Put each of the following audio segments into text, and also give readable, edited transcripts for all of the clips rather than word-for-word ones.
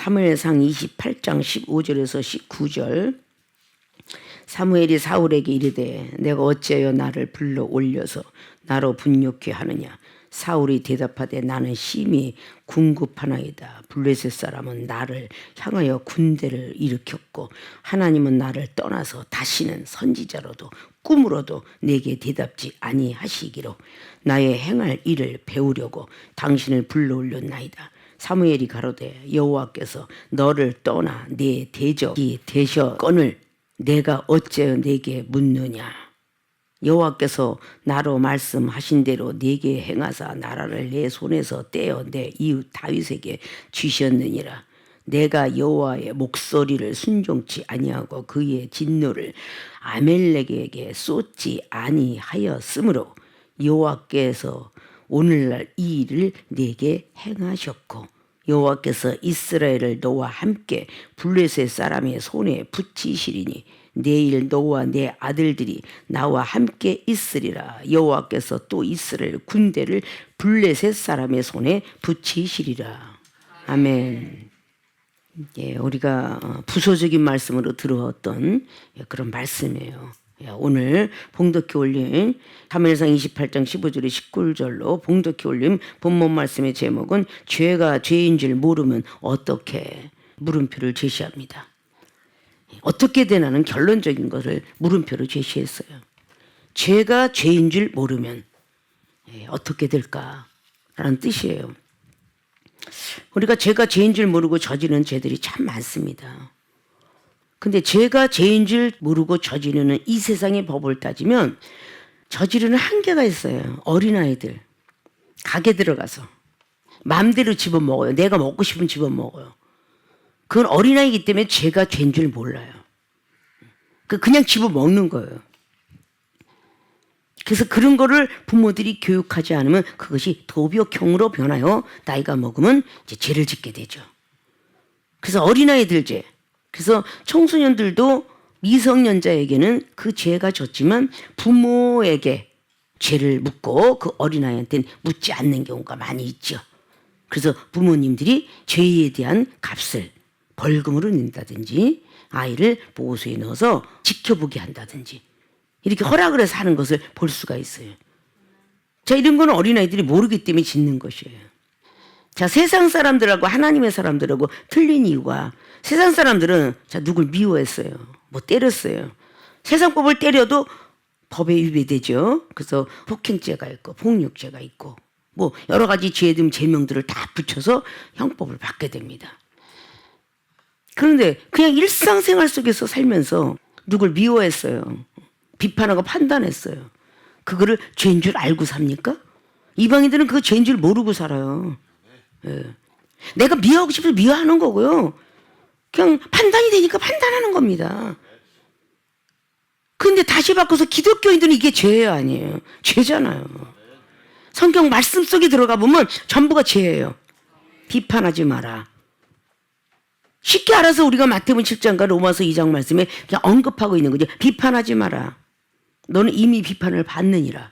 사무엘상 28장 15절에서 19절. 사무엘이 사울에게 이르되 내가 어찌하여 나를 불러 올려서 나로 분욕케 하느냐. 사울이 대답하되 나는 심히 궁급하나이다. 블레셋 사람은 나를 향하여 군대를 일으켰고 하나님은 나를 떠나서 다시는 선지자로도 꿈으로도 내게 대답지 아니하시기로 나의 행할 일을 배우려고 당신을 불러 올렸나이다. 사무엘이 가로되 여호와께서 너를 떠나 내 대적이 되셨거늘 내가 어째 내게 묻느냐. 여호와께서 나로 말씀하신 대로 내게 행하사 나라를 내 손에서 떼어 내 이웃 다윗에게 주셨느니라. 내가 여호와의 목소리를 순종치 아니하고 그의 진노를 아멜렉에게 쏟지 아니하였으므로 여호와께서 오늘날 이 일을 내게 행하셨고 여호와께서 이스라엘을 너와 함께 블레셋 사람의 손에 붙이시리니 내일 너와 내 아들들이 나와 함께 있으리라. 여호와께서 또 이스라엘 군대를 블레셋 사람의 손에 붙이시리라. 아멘. 예, 우리가 부소적인 말씀으로 들어왔던 그런 말씀이에요. 오늘 봉독해 올린 사무엘상 28장 15절에 19절로 봉독해 올린 본문 말씀의 제목은 죄가 죄인 줄 모르면 어떻게 물음표를 제시합니다. 어떻게 되나는 결론적인 것을 물음표로 제시했어요. 죄가 죄인 줄 모르면 어떻게 될까라는 뜻이에요. 우리가 죄가 죄인 줄 모르고 저지르는 죄들이 참 많습니다. 근데 죄가 죄인 줄 모르고 저지르는 이 세상의 법을 따지면 저지르는 한계가 있어요. 어린아이들 가게 들어가서 마음대로 집어먹어요. 내가 먹고 싶으면 집어먹어요. 그건 어린아이이기 때문에 죄가 죄인 줄 몰라요. 그냥 집어먹는 거예요. 그래서 그런 거를 부모들이 교육하지 않으면 그것이 도벽형으로 변하여 나이가 먹으면 이제 죄를 짓게 되죠. 그래서 어린아이들 죄. 그래서 청소년들도 미성년자에게는 그 죄가 졌지만 부모에게 죄를 묻고 그 어린아이한테는 묻지 않는 경우가 많이 있죠. 그래서 부모님들이 죄에 대한 값을 벌금으로 낸다든지 아이를 보호소에 넣어서 지켜보게 한다든지 이렇게 허락을 해서 하는 것을 볼 수가 있어요. 자, 이런 거는 어린아이들이 모르기 때문에 짓는 것이에요. 자, 세상 사람들하고 하나님의 사람들하고 틀린 이유가 세상 사람들은 자, 누굴 미워했어요. 뭐 때렸어요. 세상 법을 때려도 법에 위배되죠. 그래서 폭행죄가 있고 폭력죄가 있고 뭐 여러 가지 죄 등 죄명들을 다 붙여서 형법을 받게 됩니다. 그런데 그냥 일상생활 속에서 살면서 누굴 미워했어요. 비판하고 판단했어요. 그거를 죄인 줄 알고 삽니까? 이방인들은 그거 죄인 줄 모르고 살아요. 예. 내가 미워하고 싶어서 미워하는 거고요. 그냥 판단이 되니까 판단하는 겁니다. 그런데 다시 바꿔서 기독교인들은 이게 죄예요, 아니에요? 죄잖아요. 성경 말씀 속에 들어가 보면 전부가 죄예요. 비판하지 마라. 쉽게 알아서 우리가 마태복음 7장과 로마서 2장 말씀에 그냥 언급하고 있는 거죠. 비판하지 마라. 너는 이미 비판을 받느니라.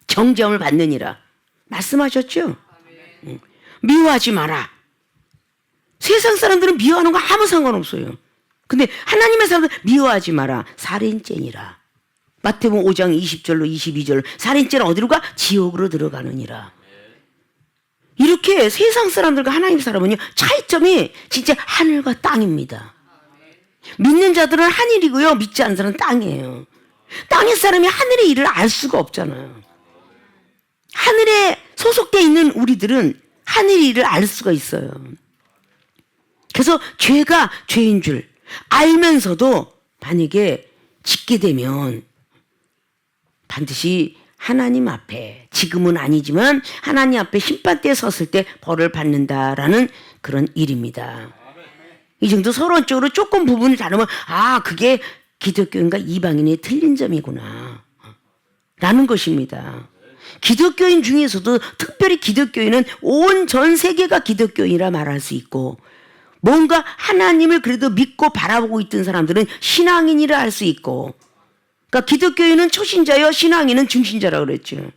정죄함을 받느니라. 말씀하셨죠? 미워하지 마라. 세상 사람들은 미워하는 거 아무 상관없어요. 근데 하나님의 사람들 미워하지 마라. 살인죄니라. 마태복음 5장 20절로 22절 살인죄는 어디로 가? 지옥으로 들어가느니라. 이렇게 세상 사람들과 하나님 사람은요 차이점이 진짜 하늘과 땅입니다. 믿는 자들은 하늘이고요 믿지 않는 사람은 땅이에요. 땅의 사람이 하늘의 일을 알 수가 없잖아요. 하늘에 소속되어 있는 우리들은 하늘의 일을 알 수가 있어요. 그래서 죄가 죄인 줄 알면서도 만약에 짓게 되면 반드시 하나님 앞에 지금은 아니지만 하나님 앞에 심판대에 섰을 때 벌을 받는다라는 그런 일입니다. 이 정도 서론적으로 조금 부분을 다루면 아 그게 기독교인과 이방인의 틀린 점이구나 라는 것입니다. 기독교인 중에서도 특별히 기독교인은 온 전 세계가 기독교인이라 말할 수 있고 뭔가 하나님을 그래도 믿고 바라보고 있던 사람들은 신앙인이라 할 수 있고 그러니까 기독교인은 초신자여 신앙인은 중신자라고 그랬죠.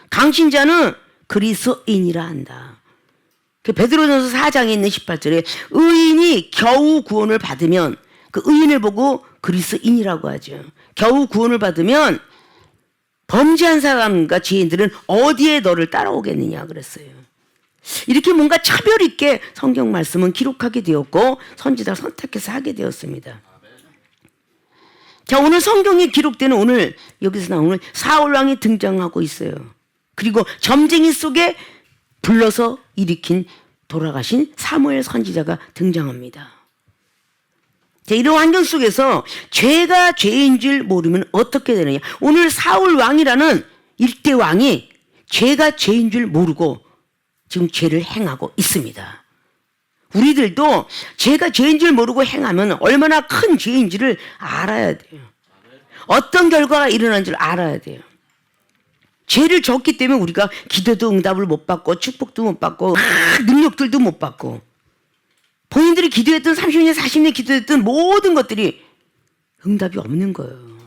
강신자는 그리스도인이라 한다. 그 베드로전서 4장에 있는 18절에 의인이 겨우 구원을 받으면, 그 의인을 보고 그리스인이라고 하죠. 겨우 구원을 받으면 범죄한 사람과 죄인들은 어디에 너를 따라오겠느냐 그랬어요. 이렇게 뭔가 차별 있게 성경 말씀은 기록하게 되었고 선지자가 선택해서 하게 되었습니다. 자, 오늘 성경에 기록되는 오늘 여기서 나오는 사울 왕이 등장하고 있어요. 그리고 점쟁이 속에 불러서 일으킨 돌아가신 사무엘 선지자가 등장합니다. 자, 이런 환경 속에서 죄가 죄인 줄 모르면 어떻게 되느냐. 오늘 사울 왕이라는 일대 왕이 죄가 죄인 줄 모르고 지금 죄를 행하고 있습니다. 우리들도 죄가 죄인 줄 모르고 행하면 얼마나 큰 죄인지를 알아야 돼요. 어떤 결과가 일어난 줄 알아야 돼요. 죄를 졌기 때문에 우리가 기도도 응답을 못 받고 축복도 못 받고 능력들도 못 받고 본인들이 기도했던 30년 40년 기도했던 모든 것들이 응답이 없는 거예요.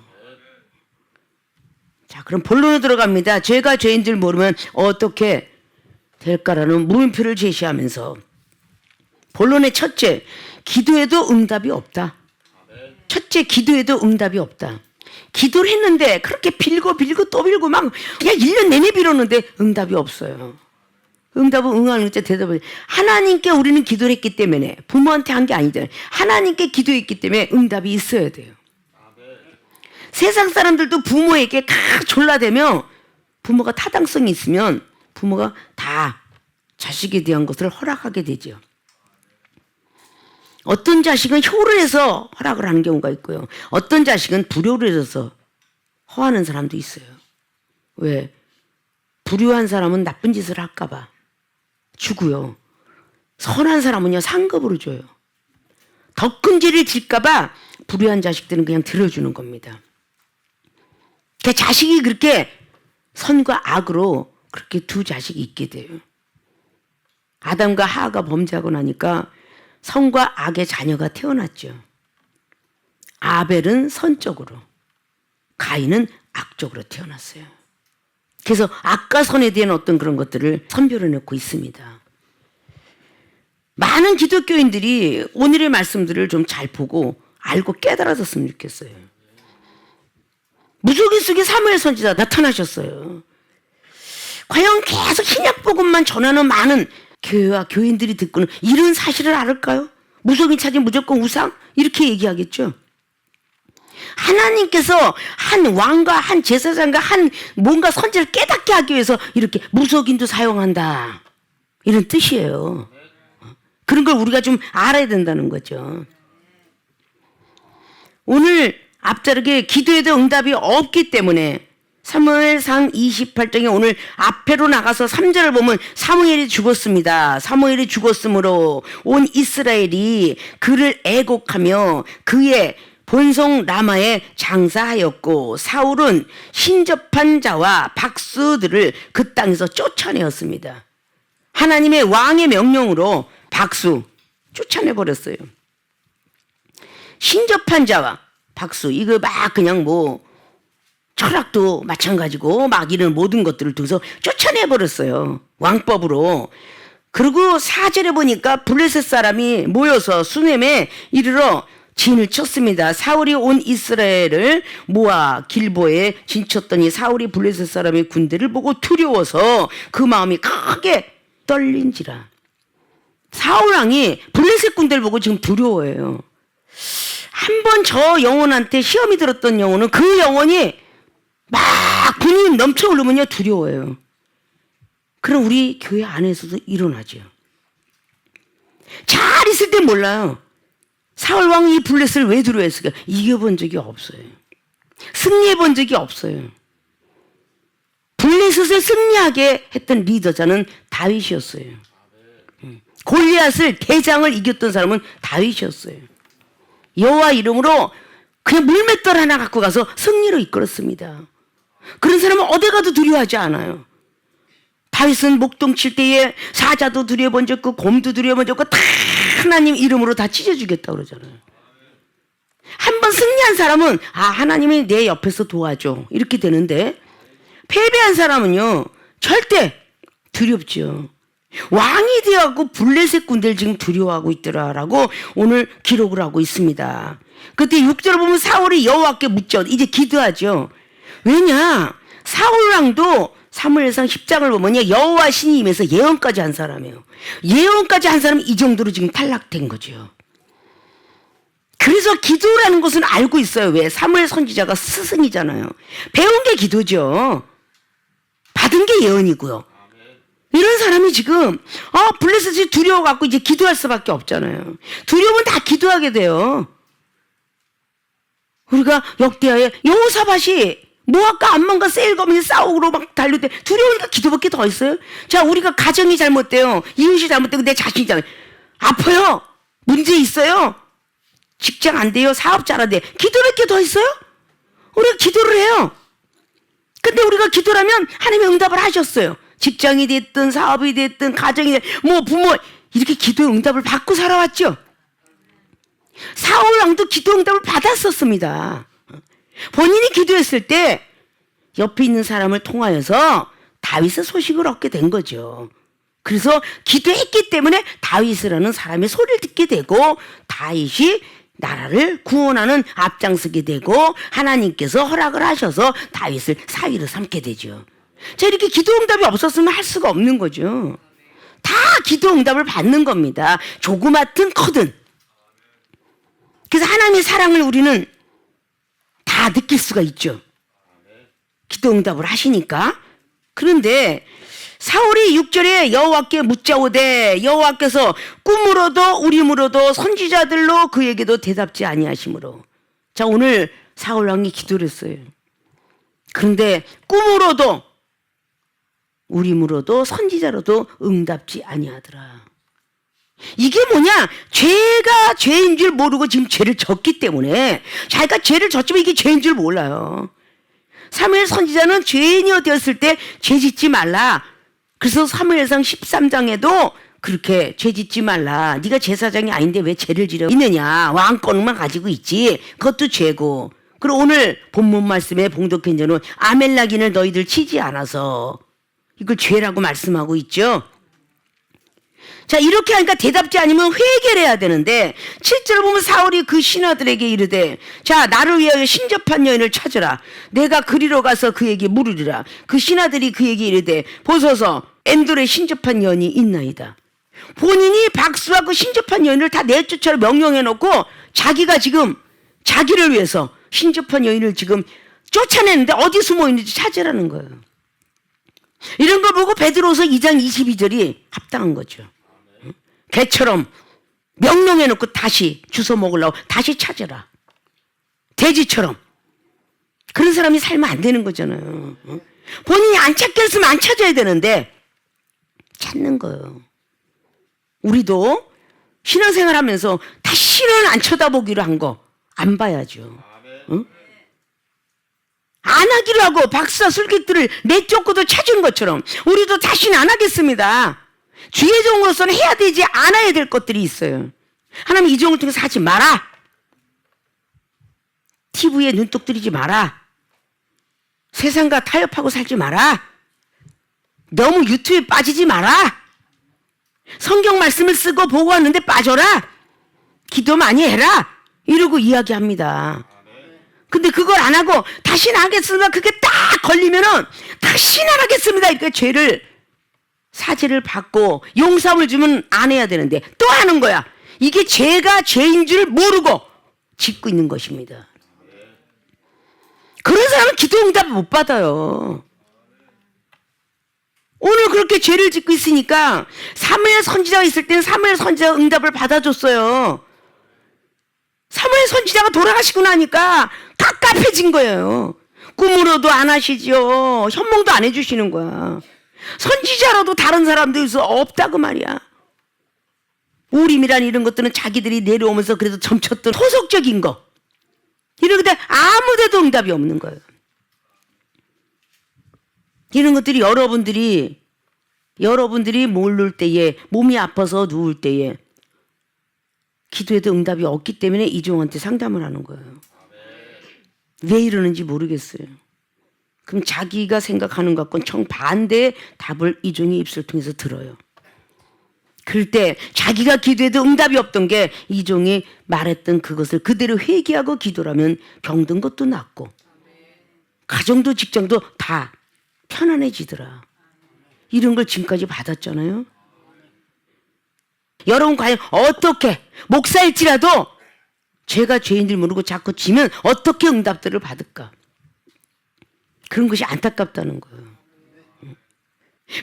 자, 그럼 본론으로 들어갑니다. 죄가 죄인 줄 모르면 어떻게 될까라는 물음표를 제시하면서 본론의 첫째, 기도해도 응답이 없다. 첫째, 기도해도 응답이 없다. 기도를 했는데 그렇게 빌고 또 빌고 막 그냥 1년 내내 빌었는데 응답이 없어요. 응답은 응하는 것째 대답을 하나님께 우리는 기도를 했기 때문에 부모한테 한 게 아니잖아요. 하나님께 기도했기 때문에 응답이 있어야 돼요. 세상 사람들도 부모에게 졸라대며 부모가 타당성이 있으면 부모가 다 자식에 대한 것을 허락하게 되죠. 어떤 자식은 효를 해서 허락을 하는 경우가 있고요. 어떤 자식은 불효를 해서 허하는 사람도 있어요. 왜? 불효한 사람은 나쁜 짓을 할까 봐 주고요. 선한 사람은요 상급으로 줘요. 더 큰 죄를 질까 봐 불효한 자식들은 그냥 들어주는 겁니다. 그 자식이 그렇게 선과 악으로 그렇게 두 자식이 있게 돼요. 아담과 하와가 범죄하고 나니까 선과 악의 자녀가 태어났죠. 아벨은 선적으로, 가인은 악적으로 태어났어요. 그래서 악과 선에 대한 어떤 그런 것들을 선별해 놓고 있습니다. 많은 기독교인들이 오늘의 말씀들을 좀 잘 보고 알고 깨달아졌으면 좋겠어요. 무속인 속에 사무엘 선지자 나타나셨어요. 과연 계속 신약 복음만 전하는 많은 교회와 교인들이 듣고는 이런 사실을 알을까요? 무속인 찾으면 무조건 우상? 이렇게 얘기하겠죠. 하나님께서 한 왕과 한 제사장과 한 뭔가 선지를 깨닫게 하기 위해서 이렇게 무속인도 사용한다. 이런 뜻이에요. 그런 걸 우리가 좀 알아야 된다는 거죠. 오늘 앞자르게 기도에도 응답이 없기 때문에 사무엘상 28장에 오늘 앞에로 나가서 3절을 보면 사무엘이 죽었습니다. 사무엘이 죽었으므로 온 이스라엘이 그를 애곡하며 그의 본성 라마에 장사하였고 사울은 신접한 자와 박수들을 그 땅에서 쫓아내었습니다. 하나님의 왕의 명령으로 박수 쫓아내버렸어요. 신접한 자와 박수 이거 막 그냥 뭐 철학도 마찬가지고 막 이런 모든 것들을 두서 쫓아내버렸어요. 왕법으로. 그리고 4절에 보니까 블레셋 사람이 모여서 수넴에 이르러 진을 쳤습니다. 사울이 온 이스라엘을 모아 길보에 진쳤더니 사울이 블레셋 사람의 군대를 보고 두려워서 그 마음이 크게 떨린지라. 사울 왕이 블레셋 군대를 보고 지금 두려워해요. 한번 저 영혼한테 시험이 들었던 영혼은 그 영혼이 막 분이 넘쳐 오르면요 두려워요. 그럼 우리 교회 안에서도 일어나죠. 잘 있을 때 몰라요. 사울 왕이 이 블레셋을 왜 두려워했을까? 이겨본 적이 없어요. 승리해본 적이 없어요. 블레셋을 승리하게 했던 리더자는 다윗이었어요. 골리앗을 대장을 이겼던 사람은 다윗이었어요. 여호와 이름으로 그냥 물맷돌 하나 갖고 가서 승리로 이끌었습니다. 그런 사람은 어디 가도 두려워하지 않아요. 다윗은 목동 칠 때에 사자도 두려워본 적 없고 곰도 두려워본 적 없고 다 하나님 이름으로 다 찢어주겠다고 그러잖아요. 한번 승리한 사람은 하나님이 내 옆에서 도와줘 이렇게 되는데 패배한 사람은요 절대 두렵죠. 왕이 되어갖고 블레셋 군대를 지금 두려워하고 있더라라고 오늘 기록을 하고 있습니다. 그때 6절을 보면 사울이 여호와께 묻죠. 이제 기도하죠. 왜냐? 사울 왕도 사무엘상 10장을 보면 여호와 신이 임해서 예언까지 한 사람이에요. 예언까지 한 사람이 이 정도로 지금 탈락된 거죠. 그래서 기도라는 것은 알고 있어요. 왜? 사무엘 선지자가 스승이잖아요. 배운 게 기도죠. 받은 게 예언이고요. 이런 사람이 지금 블레셋이 두려워갖고 이제 기도할 수밖에 없잖아요. 두려우면 다 기도하게 돼요. 우리가 역대하에 여호사밧이 모압과 암몬과 세일거민이 싸우고 막 달릴 때 두려우니까 기도밖에 더 있어요? 자, 우리가 가정이 잘못돼요. 이웃이 잘못되고 내 자신이 아파요. 문제 있어요. 직장 안 돼요. 사업 잘 안 돼. 기도밖에 더 있어요? 우리가 기도를 해요. 근데 우리가 기도를 하면 하나님이 응답을 하셨어요. 직장이 됐든 사업이 됐든 가정이 됐든 뭐 부모 이렇게 기도의 응답을 받고 살아왔죠. 사울 왕도 기도 응답을 받았었습니다. 본인이 기도했을 때 옆에 있는 사람을 통하여서 다윗의 소식을 얻게 된 거죠. 그래서 기도했기 때문에 다윗이라는 사람의 소리를 듣게 되고 다윗이 나라를 구원하는 앞장서게 되고 하나님께서 허락을 하셔서 다윗을 사위로 삼게 되죠. 자, 이렇게 기도 응답이 없었으면 할 수가 없는 거죠. 다 기도 응답을 받는 겁니다. 조그맣든 커든. 그래서 하나님의 사랑을 우리는 다 느낄 수가 있죠. 기도 응답을 하시니까. 그런데 사울이 6절에 여호와께 묻자오되 여호와께서 꿈으로도 우림으로도 선지자들로 그에게도 대답지 아니하심으로. 자, 오늘 사울 왕이 기도를 했어요. 그런데 꿈으로도 우림으로도 선지자로도 응답지 아니하더라. 이게 뭐냐? 죄가 죄인 줄 모르고 지금 죄를 졌기 때문에 자기가 죄를 졌지만 이게 죄인 줄 몰라요. 사무엘 선지자는 죄인이 되었을 때 죄 짓지 말라. 그래서 사무엘상 13장에도 그렇게 죄 짓지 말라. 네가 제사장이 아닌데 왜 죄를 지려 있느냐. 왕권만 가지고 있지. 그것도 죄고. 그리고 오늘 본문 말씀에 봉독한 자는 아멜라긴을 너희들 치지 않아서 이걸 죄라고 말씀하고 있죠. 자, 이렇게 하니까 대답지 않으면 회개를 해야 되는데 7절을 보면 사울이 그 신하들에게 이르되 자, 나를 위하여 신접한 여인을 찾으라. 내가 그리로 가서 그에게 물으리라. 그 신하들이 그에게 이르되 보소서 엔돌에 신접한 여인이 있나이다. 본인이 박수하고 신접한 여인을 다 내쫓아라 명령해 놓고 자기가 지금 자기를 위해서 신접한 여인을 지금 쫓아내는데 어디 숨어 있는지 찾으라는 거예요. 이런 걸 보고 베드로서 2장 22절이 합당한 거죠. 개처럼 명령해놓고 다시 주워 먹으려고 다시 찾아라. 돼지처럼. 그런 사람이 살면 안 되는 거잖아요. 본인이 안 찾겠으면 안 찾아야 되는데 찾는 거예요. 우리도 신앙생활 하면서 다시는 안 쳐다보기로 한 거 안 봐야죠. 응? 안 하기로 하고 박사 술객들을 내쫓고도 찾은 것처럼 우리도 다시는 안 하겠습니다. 주의 종으로서는 해야 되지 않아야 될 것들이 있어요. 하나님 이 종을 통해서 하지 마라. TV에 눈독 들이지 마라. 세상과 타협하고 살지 마라. 너무 유튜브에 빠지지 마라. 성경 말씀을 쓰고 보고 왔는데 빠져라. 기도 많이 해라. 이러고 이야기합니다. 근데 그걸 안 하고 다시는 안 하겠습니다. 그게 딱 걸리면은 다시는 안 하겠습니다. 이렇게 죄를 사죄를 받고 용서함을 주면 안 해야 되는데 또 하는 거야. 이게 죄가 죄인 줄 모르고 짓고 있는 것입니다. 그런 사람은 기도 응답 못 받아요. 오늘 그렇게 죄를 짓고 있으니까 사무엘 선지자가 있을 때는 사무엘 선지자가 응답을 받아줬어요. 사무엘 선지자가 돌아가시고 나니까 갑갑해진 거예요. 꿈으로도 안 하시죠. 현몽도 안 해주시는 거야. 선지자라도 다른 사람들에서 없다고 말이야. 우림이란 이런 것들은 자기들이 내려오면서 그래도 점쳤던 토속적인 거. 이런데 아무데도 응답이 없는 거예요. 이런 것들이 여러분들이 모를 때에 몸이 아파서 누울 때에 기도해도 응답이 없기 때문에 이종한테 상담을 하는 거예요. 왜 이러는지 모르겠어요. 그럼 자기가 생각하는 것과는 정반대의 답을 이종이 입술 통해서 들어요. 그럴 때 자기가 기도해도 응답이 없던 게 이종이 말했던 그것을 그대로 회개하고 기도라면 병든 것도 낫고 가정도 직장도 다 편안해지더라. 이런 걸 지금까지 받았잖아요. 여러분 과연 어떻게 목사일지라도 죄가 죄인 줄 모르고 자꾸 지면 어떻게 응답들을 받을까? 그런 것이 안타깝다는 거예요.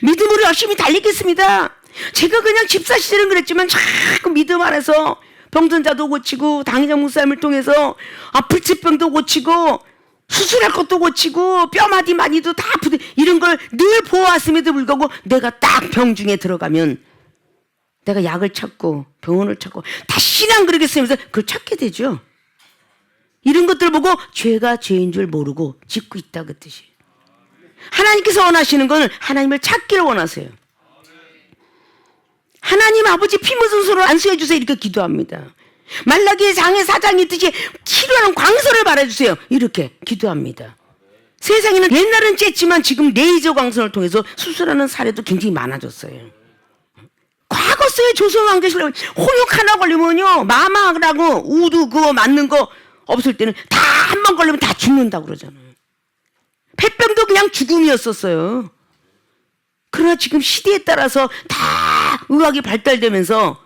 믿음으로 열심히 달리겠습니다. 제가 그냥 집사 시절은 그랬지만 자꾸 믿음 안에서 병든 자도 고치고 당회장 목사님을 통해서 아플 질병도 고치고 수술할 것도 고치고 뼈마디 많이도 다 아프고 이런 걸 늘 보아왔음에도 불구하고 내가 딱 병중에 들어가면 내가 약을 찾고 병원을 찾고 다시는 안 그러겠으면서 그걸 찾게 되죠. 이런 것들 보고 죄가 죄인 줄 모르고 짓고 있다 그 뜻이. 하나님께서 원하시는 건 하나님을 찾기를 원하세요. 하나님 아버지 피 묻은 손을 안수해 주세요 이렇게 기도합니다. 말라기의 장의 사장이 있듯이 치료하는 광선을 발해주세요 이렇게 기도합니다. 세상에는 옛날은 쬐지만 지금 레이저 광선을 통해서 수술하는 사례도 굉장히 많아졌어요. 과거 때 조선왕조실로 홍역 하나 걸리면요 마마라고 우두 그거 맞는 거 없을 때는 다 한 번 걸리면 다 죽는다고 그러잖아요. 폐병도 그냥 죽음이었었어요. 그러나 지금 시대에 따라서 다 의학이 발달되면서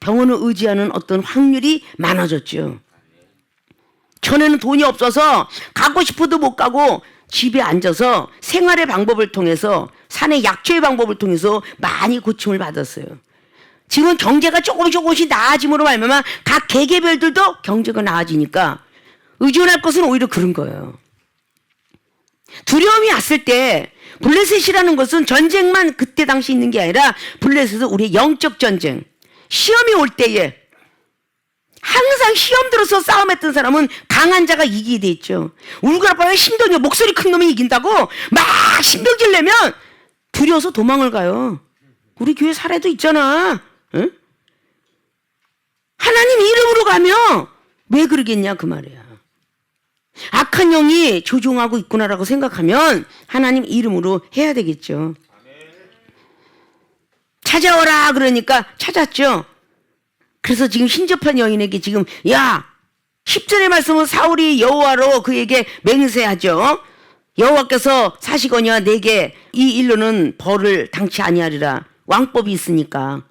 병원을 의지하는 어떤 확률이 많아졌죠. 전에는 돈이 없어서 가고 싶어도 못 가고 집에 앉아서 생활의 방법을 통해서 산의 약초의 방법을 통해서 많이 고침을 받았어요. 지금은 경제가 조금씩 나아짐으로 말미암아 각 개개별들도 경제가 나아지니까 의존할 것은 오히려 그런 거예요. 두려움이 왔을 때 블레셋이라는 것은 전쟁만 그때 당시 있는 게 아니라 블레셋은 우리의 영적 전쟁. 시험이 올 때에 항상 시험 들어서 싸움했던 사람은 강한 자가 이기게 돼 있죠. 울그락거리는 신동이 목소리 큰 놈이 이긴다고 막 신경질 내면 두려워서 도망을 가요. 우리 교회 사례도 있잖아. 응? 하나님 이름으로 가면 왜 그러겠냐 그 말이야. 악한 영이 조종하고 있구나라고 생각하면 하나님 이름으로 해야 되겠죠. 찾아오라 그러니까 찾았죠. 그래서 지금 신접한 여인에게 지금 야 10절의 말씀은 사울이 여호와로 그에게 맹세하죠. 여호와께서 사시거니와 내게 이 일로는 벌을 당치 아니하리라. 왕법이 있으니까.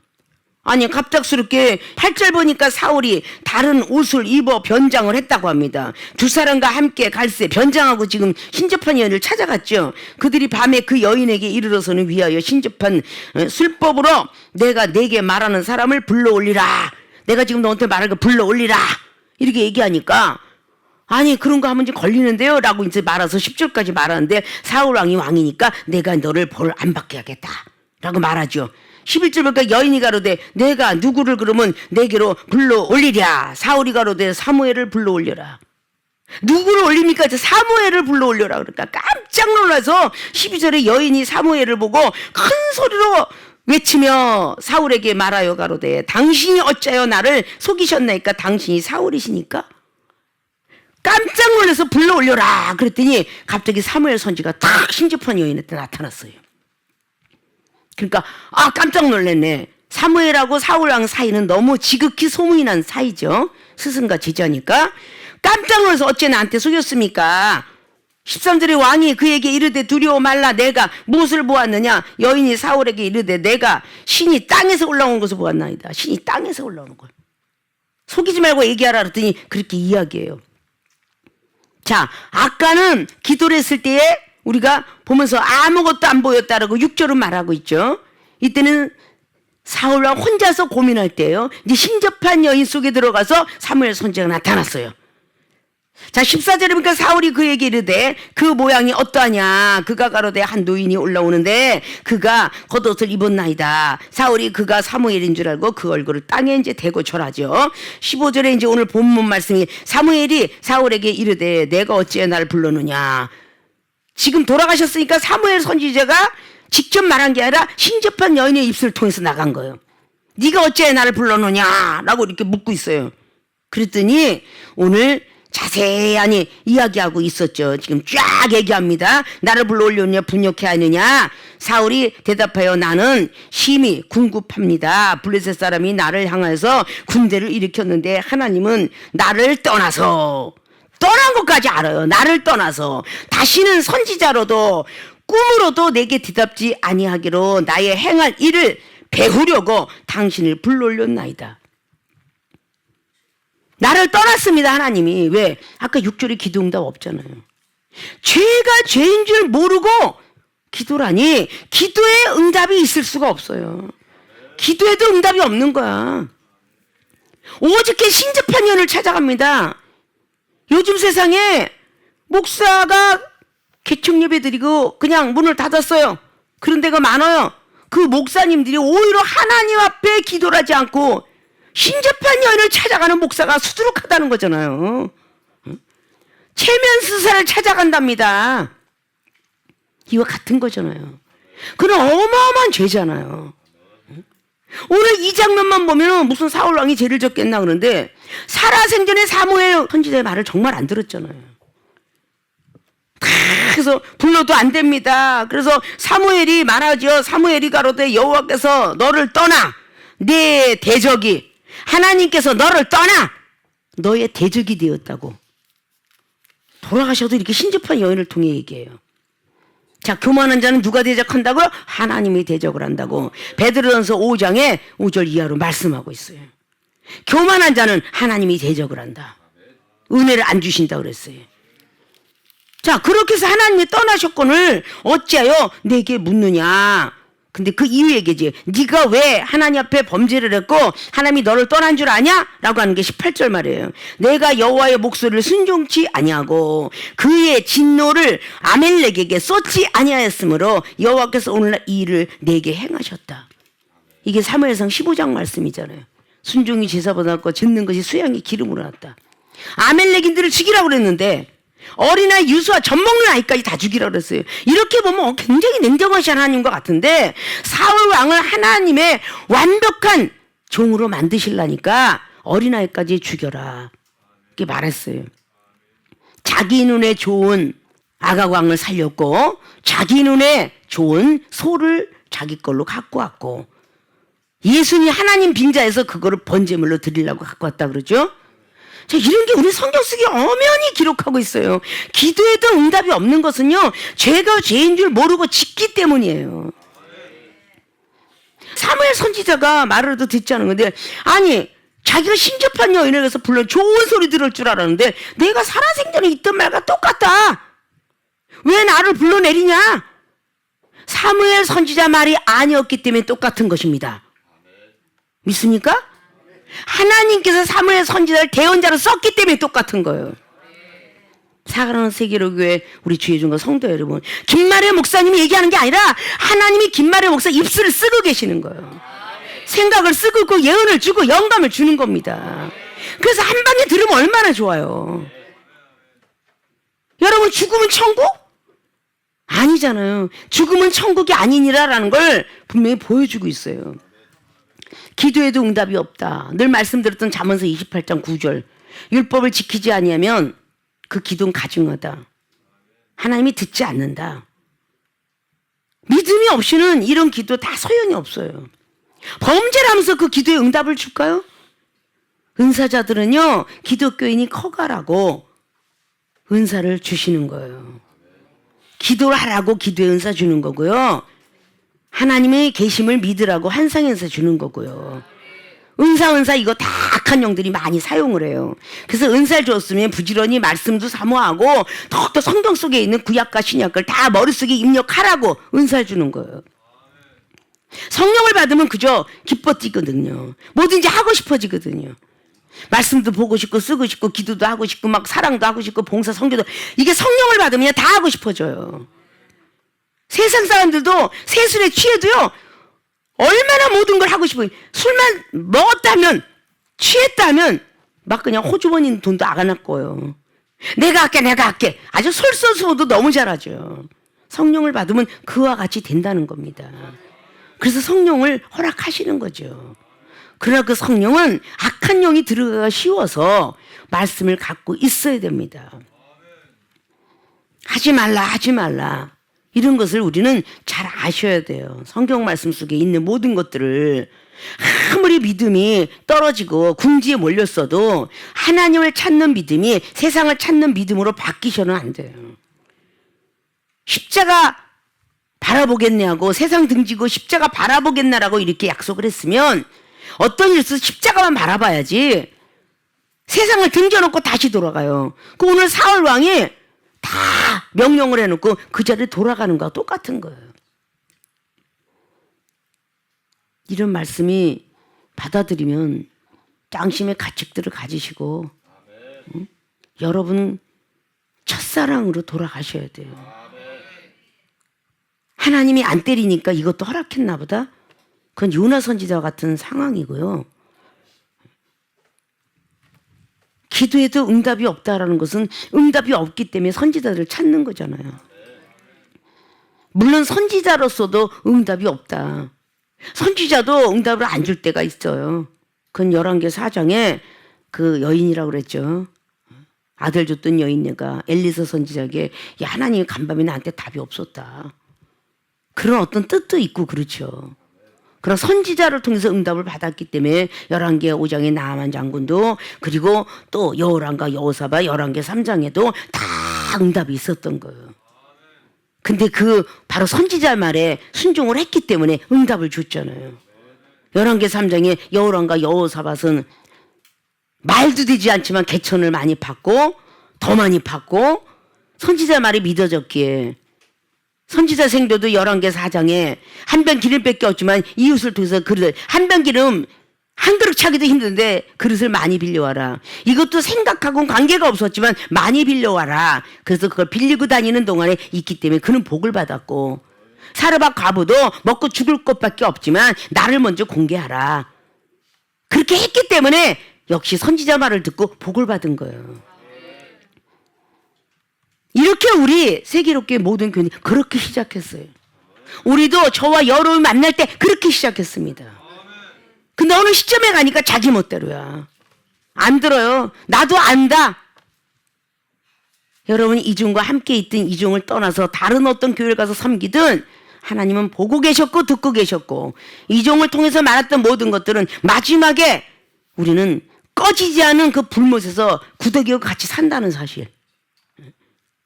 아니 갑작스럽게 8절 보니까 사울이 다른 옷을 입어 변장을 했다고 합니다. 두 사람과 함께 갈새 변장하고 지금 신접한 여인을 찾아갔죠. 그들이 밤에 그 여인에게 이르러서는 위하여 신접한 술법으로 내가 내게 말하는 사람을 불러올리라. 내가 지금 너한테 말할 거 불러올리라. 이렇게 얘기하니까 아니 그런 거 하면 이제 걸리는데요 라고 이제 말아서 10절까지 말하는데 사울 왕이 왕이니까 내가 너를 벌 안 받게 하겠다 라고 말하죠. 11절 보니까 여인이 가로되 내가 누구를 그러면 내게로 불러올리랴. 사울이 가로되 사무엘을 불러올려라. 누구를 올립니까? 사무엘을 불러올려라. 그러니까 깜짝 놀라서 12절에 여인이 사무엘을 보고 큰 소리로 외치며 사울에게 말하여 가로되 당신이 어찌하여 나를 속이셨나이까? 당신이 사울이시니까? 깜짝 놀라서 불러올려라. 그랬더니 갑자기 사무엘 선지가 탁 신접한 여인한테 나타났어요. 그러니까 깜짝 놀랐네. 사무엘하고 사울왕 사이는 너무 지극히 소문이 난 사이죠. 스승과 제자니까. 깜짝 놀라서 어째 나한테 속였습니까? 13절에 왕이 그에게 이르되 두려워 말라. 내가 무엇을 보았느냐? 여인이 사울에게 이르되 내가 신이 땅에서 올라오는 것을 보았나이다. 신이 땅에서 올라오는 걸. 속이지 말고 얘기하라 그랬더니 그렇게 이야기해요. 자, 아까는 기도를 했을 때에 우리가 보면서 아무것도 안 보였다라고 6절은 말하고 있죠. 이때는 사울왕 혼자서 고민할 때예요. 이제 신접한 여인 속에 들어가서 사무엘 선지자가 나타났어요. 자 14절에 보니까 사울이 그에게 이르되 그 모양이 어떠하냐. 그가 가로되 한 노인이 올라오는데 그가 겉옷을 입었나이다. 사울이 그가 사무엘인 줄 알고 그 얼굴을 땅에 이제 대고 절하죠. 15절에 이제 오늘 본문 말씀이 사무엘이 사울에게 이르되 내가 어찌해 나를 불렀느냐. 지금 돌아가셨으니까 사무엘 선지자가 직접 말한 게 아니라 신접한 여인의 입술을 통해서 나간 거예요. 네가 어찌해 나를 불렀느냐 라고 이렇게 묻고 있어요. 그랬더니 오늘 자세히 이야기하고 있었죠. 지금 쫙 얘기합니다. 나를 불러 올렸느냐 분역해 하느냐. 사울이 대답하여 나는 심히 궁급합니다. 블레셋 사람이 나를 향해서 군대를 일으켰는데 하나님은 나를 떠나서 떠난 것까지 알아요. 나를 떠나서 다시는 선지자로도 꿈으로도 내게 대답지 아니하기로 나의 행할 일을 배우려고 당신을 불러 올렸나이다. 나를 떠났습니다. 하나님이. 왜? 아까 6절에 기도 응답 없잖아요. 죄가 죄인 줄 모르고 기도라니 기도에 응답이 있을 수가 없어요. 기도에도 응답이 없는 거야. 오직게 신접한 년을 찾아갑니다. 요즘 세상에 목사가 개척 예배 드리고 그냥 문을 닫았어요. 그런 데가 많아요. 그 목사님들이 오히려 하나님 앞에 기도를 하지 않고 신접한 여인을 찾아가는 목사가 수두룩하다는 거잖아요. 체면 수사를 찾아간답니다. 이와 같은 거잖아요. 그건 어마어마한 죄잖아요. 오늘 이 장면만 보면 무슨 사울 왕이 죄를 졌겠나 그러는데 살아생전에 사무엘 선지자의 말을 정말 안 들었잖아요. 그래서 불러도 안 됩니다. 그래서 사무엘이 말하죠. 사무엘이 가로되 여호와께서 너를 떠나 내 대적이 하나님께서 너를 떠나 너의 대적이 되었다고. 돌아가셔도 이렇게 신접한 여인을 통해 얘기해요. 자, 교만한 자는 누가 대적한다고요? 하나님이 대적을 한다고 베드로전서 5장에 5절 이하로 말씀하고 있어요. 교만한 자는 하나님이 대적을 한다. 은혜를 안 주신다 그랬어요. 자, 그렇게 해서 하나님이 떠나셨거늘 어찌하여 내게 묻느냐. 근데 그 이유 얘기지. 네가 왜 하나님 앞에 범죄를 했고 하나님이 너를 떠난 줄 아냐? 라고 하는 게 18절 말이에요. 내가 여호와의 목소리를 순종치 아니하고 그의 진노를 아멜렉에게 쏟지 아니하였으므로 여호와께서 오늘날 이 일을 내게 행하셨다. 이게 사무엘상 15장 말씀이잖아요. 순종이 제사보다 낫고 짓는 것이 수양이 기름으로 낫다. 아멜렉인들을 죽이라고 그랬는데 어린아이 유수와 젖먹는 아이까지 다 죽이라고 그랬어요. 이렇게 보면 굉장히 냉정하신 하나님과 같은데 사울 왕을 하나님의 완벽한 종으로 만드시려니까 어린아이까지 죽여라 이렇게 말했어요. 자기 눈에 좋은 아각 왕을 살렸고 자기 눈에 좋은 소를 자기 걸로 갖고 왔고 예수님이 하나님 빙자에서 그거를 번제물로 드리려고 갖고 왔다 그러죠. 자, 이런 게 우리 성경 속에 엄연히 기록하고 있어요. 기도에도 응답이 없는 것은요, 죄가 죄인 줄 모르고 짓기 때문이에요. 사무엘 선지자가 말을 듣지 않은 건데, 아니, 자기가 신접한 여인을 해서 불러 좋은 소리 들을 줄 알았는데, 내가 살아생전에 있던 말과 똑같다. 왜 나를 불러내리냐? 사무엘 선지자 말이 아니었기 때문에 똑같은 것입니다. 믿습니까? 하나님께서 사무엘 선지자를 대언자로 썼기 때문에 똑같은 거예요. 사랑하는 세계로교회 우리 주의 종과 성도 여러분, 김마래 목사님이 얘기하는 게 아니라 하나님이 김마래 목사 입술을 쓰고 계시는 거예요. 생각을 쓰고 있고 예언을 주고 영감을 주는 겁니다. 그래서 한 방에 들으면 얼마나 좋아요. 여러분, 죽음은 천국? 아니잖아요. 죽음은 천국이 아니니라라는 걸 분명히 보여주고 있어요. 기도에도 응답이 없다. 늘 말씀드렸던 잠언서 28장 9절. 율법을 지키지 아니하면 그 기도는 가증하다. 하나님이 듣지 않는다. 믿음이 없이는 이런 기도 다 소용이 없어요. 범죄를 하면서 그 기도에 응답을 줄까요? 은사자들은요, 기독교인이 커가라고 은사를 주시는 거예요. 기도를 하라고 기도의 은사 주는 거고요. 하나님의 계심을 믿으라고 환상의 은사 주는 거고요. 은사 이거 다 악한 영들이 많이 사용을 해요. 그래서 은사를 줬으면 부지런히 말씀도 사모하고 더욱더 성경 속에 있는 구약과 신약을 다 머릿속에 입력하라고 은사를 주는 거예요. 성령을 받으면 그저 기뻐지거든요. 뭐든지 하고 싶어지거든요. 말씀도 보고 싶고 쓰고 싶고 기도도 하고 싶고 막 사랑도 하고 싶고 봉사 성교도, 이게 성령을 받으면 다 하고 싶어져요. 세상 사람들도 세술에 취해도요, 얼마나 모든 걸 하고 싶어요. 술만 먹었다면, 취했다면 막 그냥 호주머니 돈도 아가날 거예요. 내가 할게. 아주 솔솔솔도 너무 잘하죠. 성령을 받으면 그와 같이 된다는 겁니다. 그래서 성령을 허락하시는 거죠. 그러나 그 성령은 악한 영이 들어가기가 쉬워서 말씀을 갖고 있어야 됩니다. 하지 말라, 하지 말라. 이런 것을 우리는 잘 아셔야 돼요. 성경 말씀 속에 있는 모든 것들을 아무리 믿음이 떨어지고 궁지에 몰렸어도 하나님을 찾는 믿음이 세상을 찾는 믿음으로 바뀌셔는 안 돼요. 십자가 바라보겠냐고 세상 등지고 십자가 바라보겠나라고 이렇게 약속을 했으면 어떤 일에서 십자가만 바라봐야지 세상을 등져놓고 다시 돌아가요. 그 오늘 사울 왕이 다 명령을 해놓고 그 자리에 돌아가는 거와 똑같은 거예요. 이런 말씀이 받아들이면 짱심의 가책들을 가지시고 여러분 첫사랑으로 돌아가셔야 돼요. 하나님이 안 때리니까 이것도 허락했나 보다. 그건 요나 선지자와 같은 상황이고요. 기도해도 응답이 없다라는 것은 응답이 없기 때문에 선지자들을 찾는 거잖아요. 물론 선지자로서도 응답이 없다. 선지자도 응답을 안 줄 때가 있어요. 그건 열왕기 4장에 그 여인이라고 그랬죠. 아들 줬던 여인네가 엘리사 선지자에게 야, 하나님이 간밤에 나한테 답이 없었다. 그런 어떤 뜻도 있고 그렇죠. 그런 선지자를 통해서 응답을 받았기 때문에 열왕기 5장의 나아만 장군도 그리고 또 여호람과 여호사밧 열왕기 3장에도 다 응답이 있었던 거예요. 근데 그 바로 선지자 말에 순종을 했기 때문에 응답을 줬잖아요. 열왕기 3장에 여호람과 여호사밧은 말도 되지 않지만 개천을 많이 팠고 더 많이 팠고 선지자 말이 믿어졌기에 선지자 생도도 열왕기 4장에 한 병 기름밖에 없지만 이웃을 통해서 그릇을 한 병 기름 한 그릇 차기도 힘든데 그릇을 많이 빌려와라. 이것도 생각하고는 관계가 없었지만 많이 빌려와라. 그래서 그걸 빌리고 다니는 동안에 있기 때문에 그는 복을 받았고 사르밧 과부도 먹고 죽을 것밖에 없지만 나를 먼저 공개하라. 그렇게 했기 때문에 역시 선지자 말을 듣고 복을 받은 거예요. 이렇게 우리 세계롭게 모든 교회 그렇게 시작했어요. 우리도 저와 여러분 만날 때 그렇게 시작했습니다. 근데 어느 시점에 가니까 자기 멋대로야. 안 들어요. 나도 안다. 여러분 이중과 함께 있든 이중을 떠나서 다른 어떤 교회를 가서 섬기든 하나님은 보고 계셨고 듣고 계셨고 이종을 통해서 말했던 모든 것들은 마지막에 우리는 꺼지지 않은 그 불못에서 구더기와 같이 산다는 사실.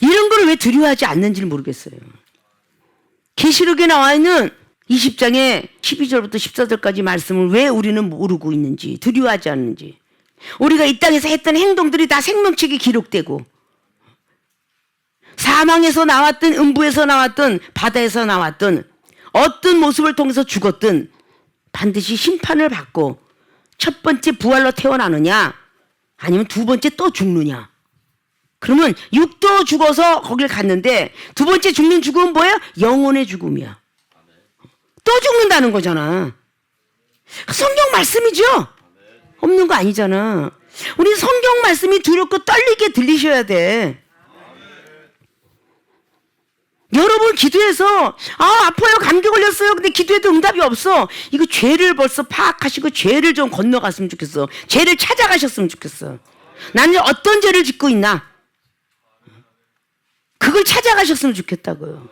이런 걸 왜 두려워하지 않는지를 모르겠어요. 계시록에 나와 있는 20장의 12절부터 14절까지 말씀을 왜 우리는 모르고 있는지, 두려워하지 않는지. 우리가 이 땅에서 했던 행동들이 다 생명책에 기록되고 사망에서 나왔든 음부에서 나왔든 바다에서 나왔든 어떤 모습을 통해서 죽었든 반드시 심판을 받고 첫 번째 부활로 태어나느냐 아니면 두 번째 또 죽느냐. 그러면 육도 죽어서 거길 갔는데 두 번째 죽는 죽음은 뭐야? 영혼의 죽음이야. 또 죽는다는 거잖아. 성경 말씀이죠? 없는 거 아니잖아. 우리 성경 말씀이 두렵고 떨리게 들리셔야 돼. 여러분 기도해서 아파요 감기 걸렸어요. 근데 기도해도 응답이 없어. 이거 죄를 벌써 파악하시고 죄를 좀 건너갔으면 좋겠어. 죄를 찾아가셨으면 좋겠어. 나는 어떤 죄를 짓고 있나? 그걸 찾아가셨으면 좋겠다고요.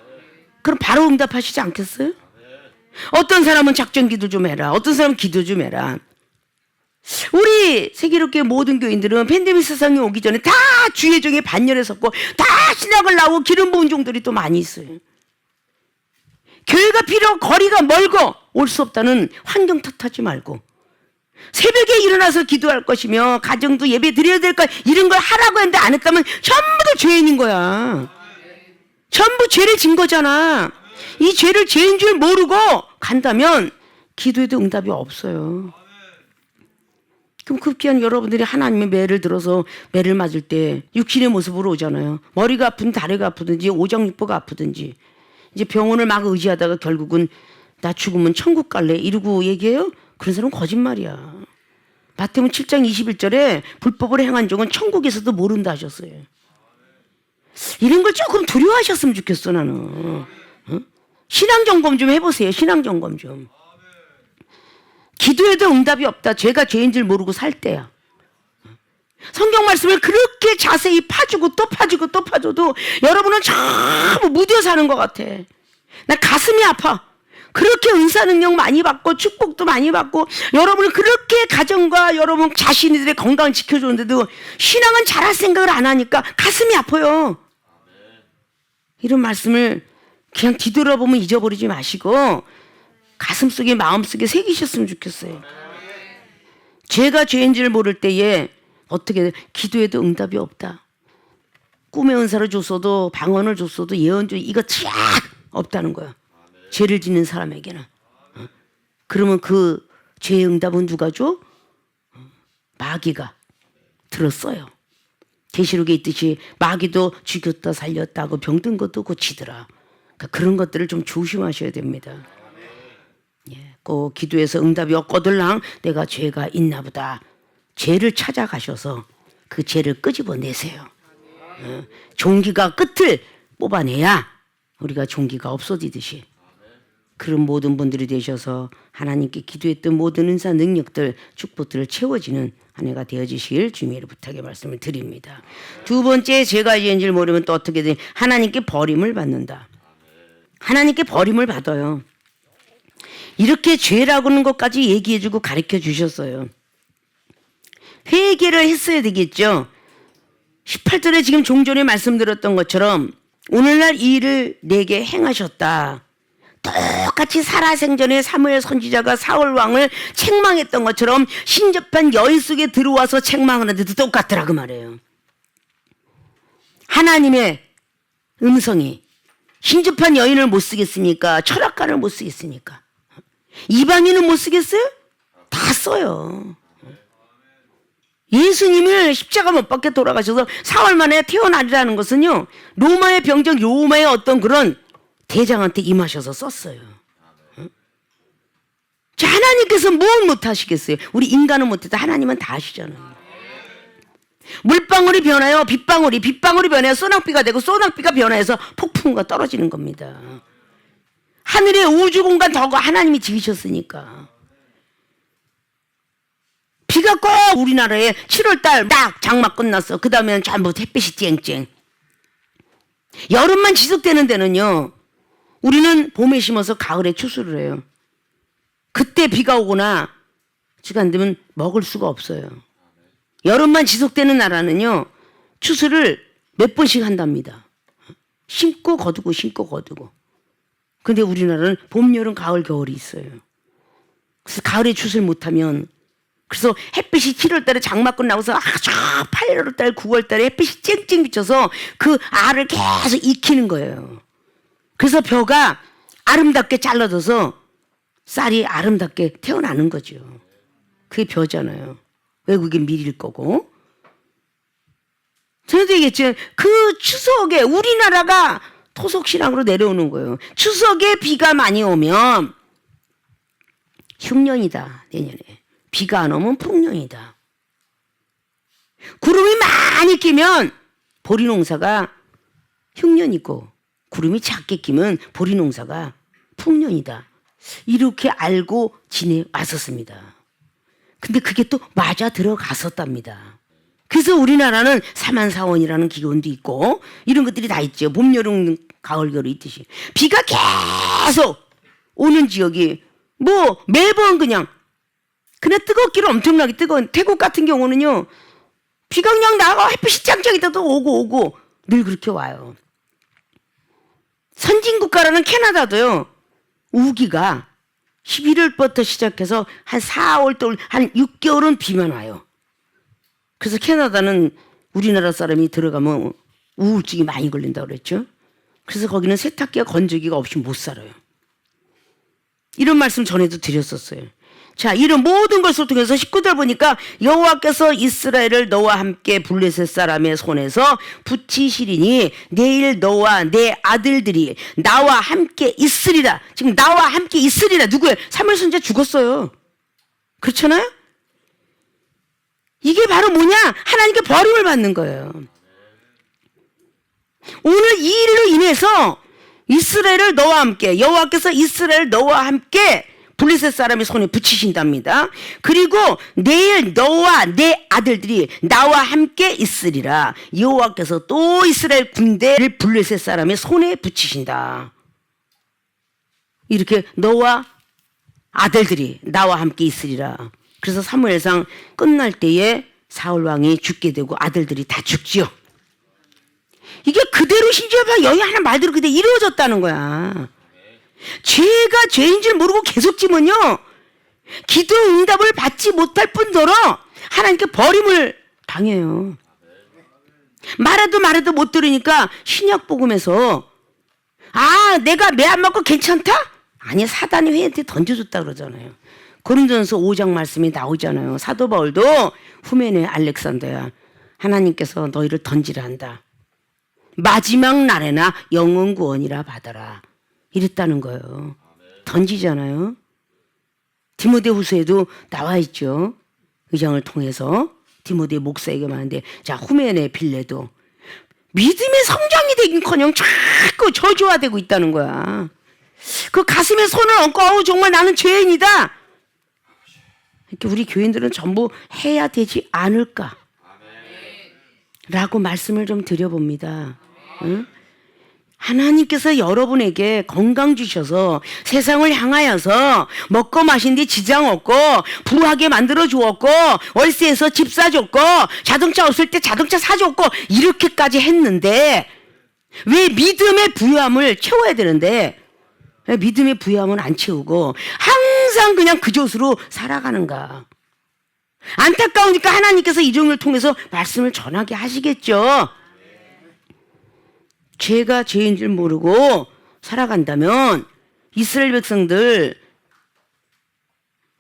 그럼 바로 응답하시지 않겠어요? 어떤 사람은 작전 기도 좀 해라. 어떤 사람은 기도 좀 해라. 우리 세계롭게 모든 교인들은 팬데믹 세상이 오기 전에 다 주의 종에 반열에 섰고 다 신학을 나오고 기름 부은 종들이 또 많이 있어요. 교회가 필요하고 거리가 멀고 올 수 없다는 환경 탓하지 말고 새벽에 일어나서 기도할 것이며 가정도 예배 드려야 될 것 이런 걸 하라고 했는데 안 했다면 전부 다 죄인인 거야. 전부 죄를 진 거잖아. 이 죄를 죄인 줄 모르고 간다면 기도해도 응답이 없어요. 그럼 급기한 여러분들이 하나님의 매를 들어서 매를 맞을 때 육신의 모습으로 오잖아요. 머리가 아픈 다리가 아프든지 오장육부가 아프든지 이제 병원을 막 의지하다가 결국은 나 죽으면 천국 갈래 이러고 얘기해요? 그런 사람은 거짓말이야. 마태복음 7장 21절에 불법을 행한 종은 천국에서도 모른다 하셨어요. 이런 걸 조금 두려워하셨으면 좋겠어 나는. 신앙점검 좀 해보세요. 신앙점검 좀. 기도해도 응답이 없다. 죄가 죄인 줄 모르고 살 때야. 성경 말씀을 그렇게 자세히 파주고 또 파주고 또 파줘도 여러분은 전부 무뎌 사는 것 같아. 나 가슴이 아파. 그렇게 은사 능력 많이 받고 축복도 많이 받고 여러분은 그렇게 가정과 여러분 자신들의 건강을 지켜주는데도 신앙은 잘할 생각을 안 하니까 가슴이 아파요. 이런 말씀을 그냥 뒤돌아보면 잊어버리지 마시고 가슴속에 마음속에 새기셨으면 좋겠어요. 죄가 죄인지를 모를 때에 어떻게 기도해도 응답이 없다. 꿈의 은사를 줬어도 방언을 줬어도 예언 줬어도 이거 쫙 없다는 거야. 죄를 짓는 사람에게는. 그러면 그 죄의 응답은 누가 줘? 마귀가 들었어요. 계시록에 있듯이 마귀도 죽였다 살렸다 하고 병든 것도 고치더라. 그러니까 그런 것들을 좀 조심하셔야 됩니다. 꼭 기도해서 응답이 없거들랑 내가 죄가 있나 보다. 죄를 찾아가셔서 그 죄를 끄집어내세요. 종기가 끝을 뽑아내야 우리가 종기가 없어지듯이 그런 모든 분들이 되셔서 하나님께 기도했던 모든 은사 능력들 축복들을 채워지는 한 해가 되어지시길 주님의 부탁의 말씀을 드립니다. 두 번째 죄가 죄인지를 모르면 또 어떻게 돼? 하나님께 버림을 받는다. 하나님께 버림을 받아요. 이렇게 죄라고 하는 것까지 얘기해주고 가르쳐 주셨어요. 회개를 했어야 되겠죠. 18절에 지금 종전에 말씀드렸던 것처럼 오늘날 이 일을 내게 행하셨다. 똑같이 살아생전에 사무엘 선지자가 사울 왕을 책망했던 것처럼 신접한 여인 속에 들어와서 책망하는데도 똑같더라 그 말이에요. 하나님의 음성이 신접한 여인을 못 쓰겠습니까? 철학가를 못 쓰겠습니까? 이방인은 못 쓰겠어요? 다 써요. 예수님을 십자가 못 박혀 돌아가셔서 4월 만에 태어나리라는 것은요, 로마의 병정, 로마의 어떤 그런 대장한테 임하셔서 썼어요. 자, 하나님께서 뭘 못하시겠어요? 우리 인간은 못해도 하나님은 다 하시잖아요. 물방울이 변하여 빗방울이, 빗방울이 변하여 소낙비가 되고 소낙비가 변하여서 폭풍우가 떨어지는 겁니다. 하늘의 우주 공간 더 하나님이 지으셨으니까. 비가 꼭 우리나라에 7월달 딱 장마 끝났어. 그 다음에는 전부 햇빛이 쨍쨍. 여름만 지속되는 데는요, 우리는 봄에 심어서 가을에 추수를 해요. 그때 비가 오거나 지가 안 되면 먹을 수가 없어요. 여름만 지속되는 나라는요, 추수를 몇 번씩 한답니다. 심고 거두고 심고 거두고. 근데 우리나라는 봄, 여름, 가을, 겨울이 있어요. 그래서 가을에 추수를 못하면, 그래서 햇빛이 7월달에 장마 끝나고서 아주 8월달, 9월달에 햇빛이 쨍쨍 비쳐서 그 알을 계속 익히는 거예요. 그래서 벼가 아름답게 잘라져서 쌀이 아름답게 태어나는 거죠. 그게 벼잖아요. 외국인 밀일 거고. 저도 얘기했죠. 그 추석에 우리나라가 토속신앙으로 내려오는 거예요. 추석에 비가 많이 오면 흉년이다, 내년에. 비가 안 오면 풍년이다. 구름이 많이 끼면 보리농사가 흉년이고 구름이 작게 끼면 보리농사가 풍년이다. 이렇게 알고 지내왔었습니다. 근데 그게 또 맞아 들어갔었답니다. 그래서 우리나라는 사만사원이라는 기온도 있고 이런 것들이 다 있죠. 봄, 여름, 가을, 겨울이 있듯이. 비가 계속 오는 지역이 뭐 매번 그냥 뜨겁기로 엄청나게 뜨거운 태국 같은 경우는요, 비가 그냥 나가 햇빛이 짱짱이다도 오고 늘 그렇게 와요. 선진국가라는 캐나다도요, 우기가 11월부터 시작해서 한 4월달 한 6개월은 비만 와요. 그래서 캐나다는 우리나라 사람이 들어가면 우울증이 많이 걸린다고 그랬죠. 그래서 거기는 세탁기와 건조기가 없이 못 살아요. 이런 말씀 전에도 드렸었어요. 자, 이런 모든 것을 통해서 19절 보니까 여호와께서 이스라엘을 너와 함께 블레셋 사람의 손에서 붙이시리니 내일 너와 내 아들들이 나와 함께 있으리라. 지금 나와 함께 있으리라. 누구예요? 사무엘 선지자 죽었어요. 그렇잖아요? 이게 바로 뭐냐? 하나님께 버림을 받는 거예요. 오늘 이 일로 인해서 이스라엘을 너와 함께, 여호와께서 이스라엘을 너와 함께 블레셋 사람의 손에 붙이신답니다. 그리고 내일 너와 내 아들들이 나와 함께 있으리라. 여호와께서 또 이스라엘 군대를 블레셋 사람의 손에 붙이신다. 이렇게 너와 아들들이 나와 함께 있으리라. 그래서 사무엘상 끝날 때에 사울 왕이 죽게 되고 아들들이 다 죽지요. 이게 그대로 심지어 여기 하나 말대로 그대로 이루어졌다는 거야. 죄가 죄인 줄 모르고 계속 지면요, 기도 응답을 받지 못할 뿐더러 하나님께 버림을 당해요. 말해도 못 들으니까 신약 복음에서 내가 매 안 맞고 괜찮다? 아니, 사단이 회한테 던져줬다 그러잖아요. 고린도전서 5장 말씀이 나오잖아요. 사도 바울도 후메네 알렉산더야, 하나님께서 너희를 던지라 한다. 마지막 날에나 영원 구원이라 받아라. 이랬다는 거예요. 던지잖아요. 디모데후서에도 나와 있죠. 의장을 통해서 디모데 목사에게 말하는데, 자, 후메네 빌레도 믿음의 성장이 되긴커녕 자꾸 저주화되고 있다는 거야. 그 가슴에 손을 얹고 정말 나는 죄인이다. 이렇게 우리 교인들은 전부 해야 되지 않을까? 라고 말씀을 좀 드려봅니다. 응? 하나님께서 여러분에게 건강 주셔서 세상을 향하여서 먹고 마신데 지장 없고 부하게 만들어 주었고 월세에서 집 사줬고 자동차 없을 때 자동차 사줬고 이렇게까지 했는데 왜 믿음의 부유함을 채워야 되는데 왜 믿음의 부유함은 안 채우고 항상 그냥 그 젖으로 살아가는가? 안타까우니까 하나님께서 이 종을 통해서 말씀을 전하게 하시겠죠. 죄가 죄인 줄 모르고 살아간다면 이스라엘 백성들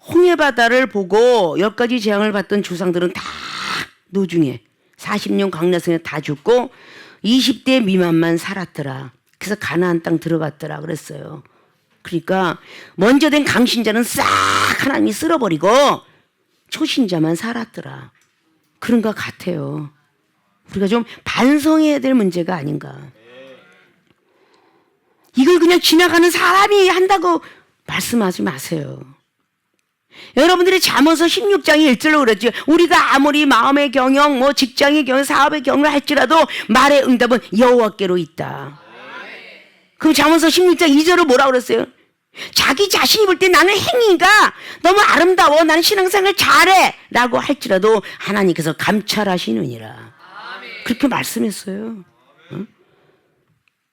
홍해바다를 보고 10가지 재앙을 받던 조상들은 다 노중에 40년 광야성에 다 죽고 20대 미만만 살았더라. 그래서 가나안 땅 들어갔더라 그랬어요. 그러니까 먼저 된 강신자는 싹 하나님이 쓸어버리고 초신자만 살았더라. 그런 것 같아요. 우리가 좀 반성해야 될 문제가 아닌가. 이걸 그냥 지나가는 사람이 한다고 말씀하지 마세요. 여러분들이 잠언서 16장이 1절로 그랬죠. 우리가 아무리 마음의 경영, 직장의 경영, 사업의 경영을 할지라도 말의 응답은 여호와께로 있다. 그럼 잠언서 16장 2절로 뭐라고 그랬어요? 자기 자신이 볼 때 나는 행위가 너무 아름다워, 나는 신앙생활 잘해 라고 할지라도 하나님께서 감찰하시느니라. 그렇게 말씀했어요. 응?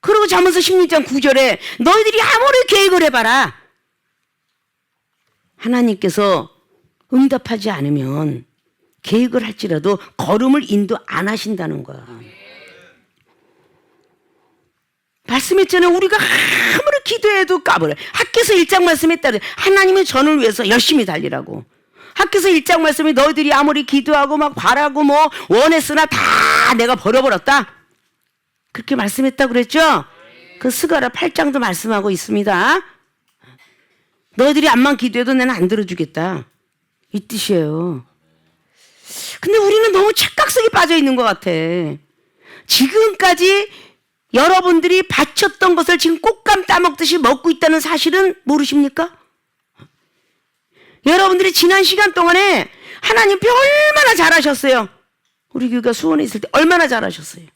그리고 잠언서 16장 9절에 너희들이 아무리 계획을 해봐라, 하나님께서 응답하지 않으면 계획을 할지라도 걸음을 인도 안 하신다는 거야. 말씀했잖아요. 우리가 아무리 기도해도 까불어요. 학교에서 1장 말씀했다. 하나님의 전을 위해서 열심히 달리라고. 학교에서 1장 말씀이 너희들이 아무리 기도하고 막 바라고 원했으나 다 내가 버려버렸다. 그렇게 말씀했다고 그랬죠? 그 스가랴 8장도 말씀하고 있습니다. 너희들이 암만 기도해도 나는 안 들어주겠다. 이 뜻이에요. 근데 우리는 너무 착각성에 빠져 있는 것 같아. 지금까지 여러분들이 바쳤던 것을 지금 꽃감 따먹듯이 먹고 있다는 사실은 모르십니까? 여러분들이 지난 시간 동안에 하나님께 얼마나 잘하셨어요. 우리 교회가 수원에 있을 때 얼마나 잘하셨어요.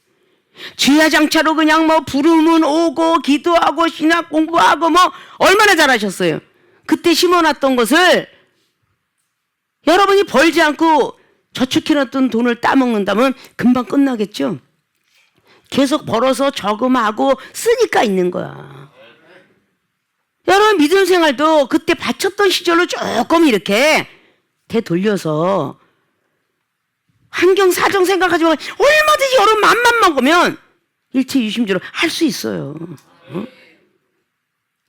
주야장차로 그냥 부르면 오고 기도하고 신학 공부하고 얼마나 잘하셨어요. 그때 심어놨던 것을 여러분이 벌지 않고 저축해놨던 돈을 따먹는다면 금방 끝나겠죠. 계속 벌어서 저금하고 쓰니까 있는 거야. 여러분 믿음 생활도 그때 바쳤던 시절로 조금 이렇게 되돌려서 환경 사정 생각하지 말고 얼마든지 여러분 맘만 먹으면 일체유심주로 할 수 있어요.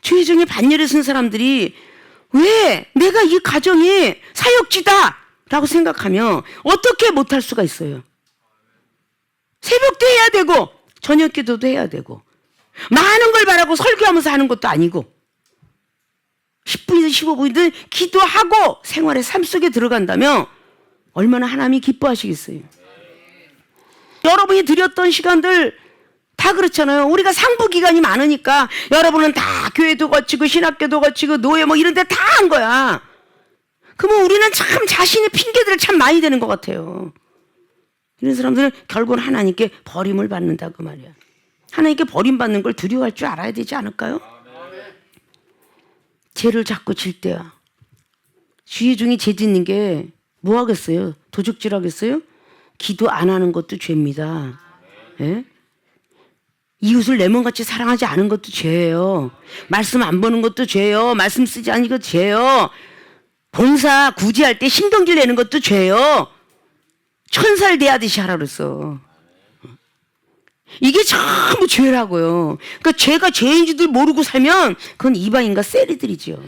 주의종의 반열에 쓴 사람들이 왜 내가 이 가정이 사역지다 라고 생각하면 어떻게 못할 수가 있어요. 새벽도 해야 되고 저녁 기도도 해야 되고 많은 걸 바라고 설교하면서 하는 것도 아니고 10분이든 15분이든 기도하고 생활의 삶 속에 들어간다면 얼마나 하나님이 기뻐하시겠어요. 여러분이 드렸던 시간들 다 그렇잖아요. 우리가 상부기관이 많으니까 여러분은 다 교회도 거치고 신학교도 거치고 노예 뭐 이런 데 다 한 거야. 그러면 우리는 참 자신의 핑계들을 참 많이 대는 것 같아요. 이런 사람들은 결국은 하나님께 버림을 받는다 그 말이야. 하나님께 버림받는 걸 두려워할 줄 알아야 되지 않을까요? 죄를 자꾸 질 때야. 주의 중에 죄 짓는 게 뭐 하겠어요? 도적질 하겠어요? 기도 안 하는 것도 죄입니다. 예? 이웃을 내 몸같이 사랑하지 않은 것도 죄예요. 말씀 안 보는 것도 죄예요. 말씀 쓰지 않는 것도 죄예요. 봉사 구제할 때 신경질 내는 것도 죄예요. 천사를 대하듯이 하라 그랬어. 이게 전부 죄라고요. 그러니까 죄가 죄인 줄 모르고 살면 그건 이방인과 세리들이죠.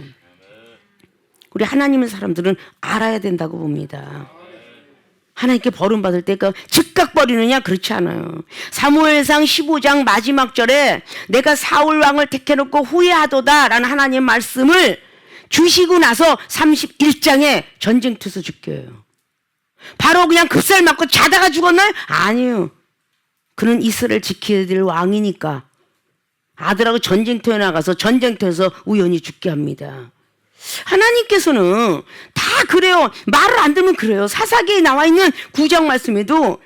우리 하나님의 사람들은 알아야 된다고 봅니다. 하나님께 버림받을 때 즉각 버리느냐? 그렇지 않아요. 사무엘상 15장 마지막 절에 내가 사울 왕을 택해놓고 후회하도다 라는 하나님의 말씀을 주시고 나서 31장에 전쟁터에서 죽게요. 바로 그냥 급살 맞고 자다가 죽었나요? 아니에요. 그는 이스라엘 지켜야 될 왕이니까 아들하고 전쟁터에 나가서 전쟁터에서 우연히 죽게 합니다. 하나님께서는 다 그래요. 말을 안 듣면 그래요. 사사기에 나와 있는 9장 말씀에도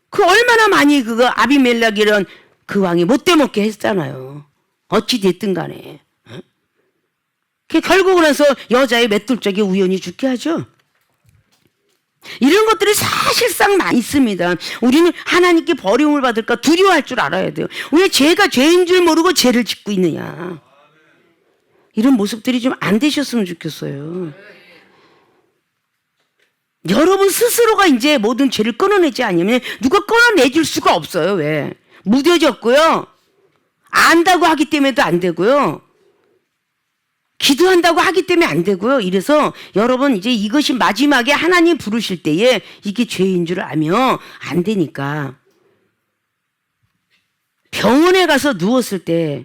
그 얼마나 많이 그거 아비멜렉이란 그 왕이 못돼 먹게 했잖아요. 어찌 됐든 간에. 결국은 해서 여자의 맷돌짝이 우연히 죽게 하죠. 이런 것들이 사실상 많이 있습니다. 우리는 하나님께 버림을 받을까 두려워할 줄 알아야 돼요. 왜 죄가 죄인 줄 모르고 죄를 짓고 있느냐. 이런 모습들이 좀 안 되셨으면 좋겠어요. 여러분 스스로가 이제 모든 죄를 끊어내지 않으면 누가 끊어내줄 수가 없어요. 왜? 무뎌졌고요. 안다고 하기 때문에도 안 되고요. 기도한다고 하기 때문에 안 되고요. 이래서 여러분 이제 이것이 마지막에 하나님 부르실 때에 이게 죄인 줄 알면 안 되니까 병원에 가서 누웠을 때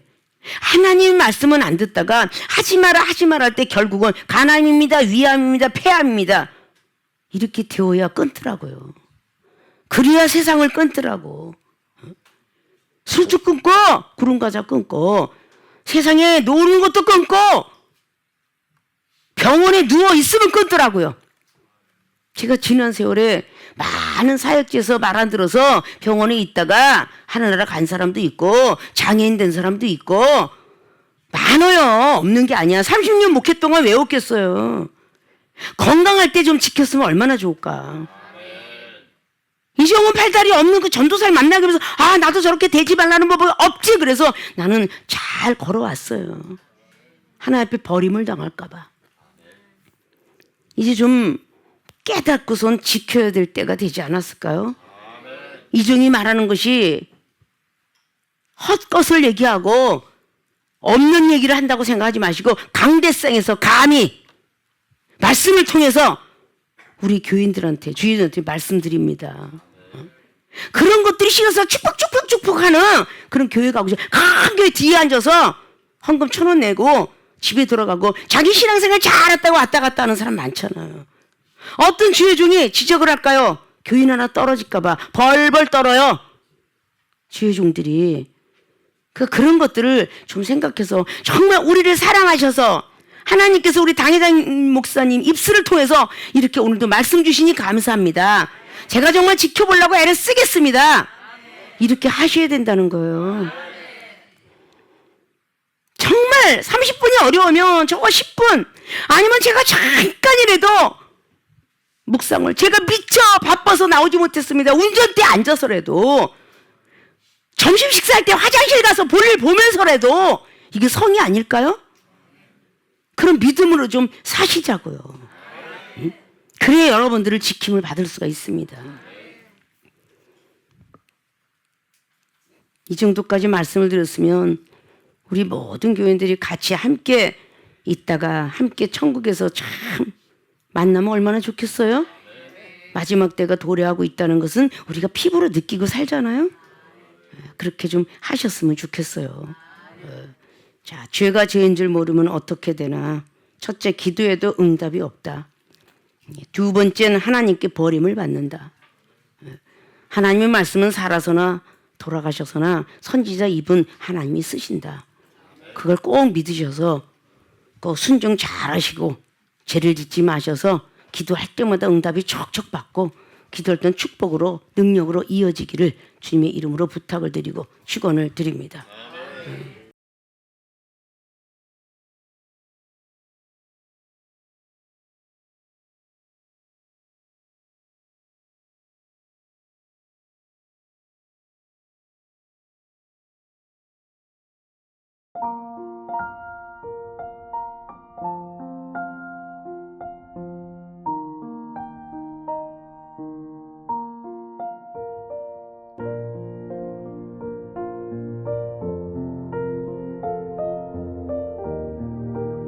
하나님 말씀은 안 듣다가 하지 마라 할 때 결국은 간암입니다, 위암입니다, 폐암입니다. 이렇게 되어야 끊더라고요. 그래야 세상을 끊더라고. 술도 끊고 구름 과자 끊고 세상에 노는 것도 끊고 병원에 누워 있으면 끊더라고요. 제가 지난 세월에 많은 사역지에서 말 안 들어서 병원에 있다가 하늘나라 간 사람도 있고 장애인 된 사람도 있고 많아요. 없는 게 아니야. 30년 목회 동안 왜 없겠어요. 건강할 때 좀 지켰으면 얼마나 좋을까. 이정훈 팔다리 없는 그 전도사를 만나게 해서 아 나도 저렇게 되지 말라는 법은 없지. 그래서 나는 잘 걸어왔어요. 하나 앞에 버림을 당할까 봐. 이제 좀 깨닫고선 지켜야 될 때가 되지 않았을까요? 이종이 말하는 것이 헛것을 얘기하고 없는 얘기를 한다고 생각하지 마시고 강대상에서 감히 말씀을 통해서 우리 교인들한테 주인한테 말씀드립니다. 그런 것들이 싫어서 축복하는 그런 교회 가고 싶어요. 큰 교회 뒤에 앉아서 헌금 1,000원 내고 집에 들어가고 자기 신앙생활 잘했다고 왔다 갔다 하는 사람 많잖아요. 어떤 주의 종이 지적을 할까요? 교인 하나 떨어질까 봐 벌벌 떨어요. 주의 종들이 그런 것들을 좀 생각해서 정말 우리를 사랑하셔서 하나님께서 우리 당회장 목사님 입술을 통해서 이렇게 오늘도 말씀 주시니 감사합니다. 제가 정말 지켜보려고 애를 쓰겠습니다. 이렇게 하셔야 된다는 거예요. 정말 30분이 어려우면 저거 10분 아니면 제가 잠깐이라도 묵상을 제가 미쳐 바빠서 나오지 못했습니다. 운전대에 앉아서라도 점심 식사할 때 화장실 가서 볼일 보면서라도 이게 성이 아닐까요? 그런 믿음으로 좀 사시자고요. 그래야 여러분들을 지킴을 받을 수가 있습니다. 이 정도까지 말씀을 드렸으면 우리 모든 교인들이 같이 함께 있다가 함께 천국에서 참 만나면 얼마나 좋겠어요? 마지막 때가 도래하고 있다는 것은 우리가 피부로 느끼고 살잖아요. 그렇게 좀 하셨으면 좋겠어요. 자, 죄가 죄인 줄 모르면 어떻게 되나? 첫째, 기도에도 응답이 없다. 두 번째는 하나님께 버림을 받는다. 하나님의 말씀은 살아서나 돌아가셔서나 선지자 이분 하나님이 쓰신다. 그걸 꼭 믿으셔서 꼭 순종 잘하시고 죄를 짓지 마셔서 기도할 때마다 응답이 척척 받고 기도할 땐 축복으로 능력으로 이어지기를 주님의 이름으로 부탁을 드리고 축원을 드립니다.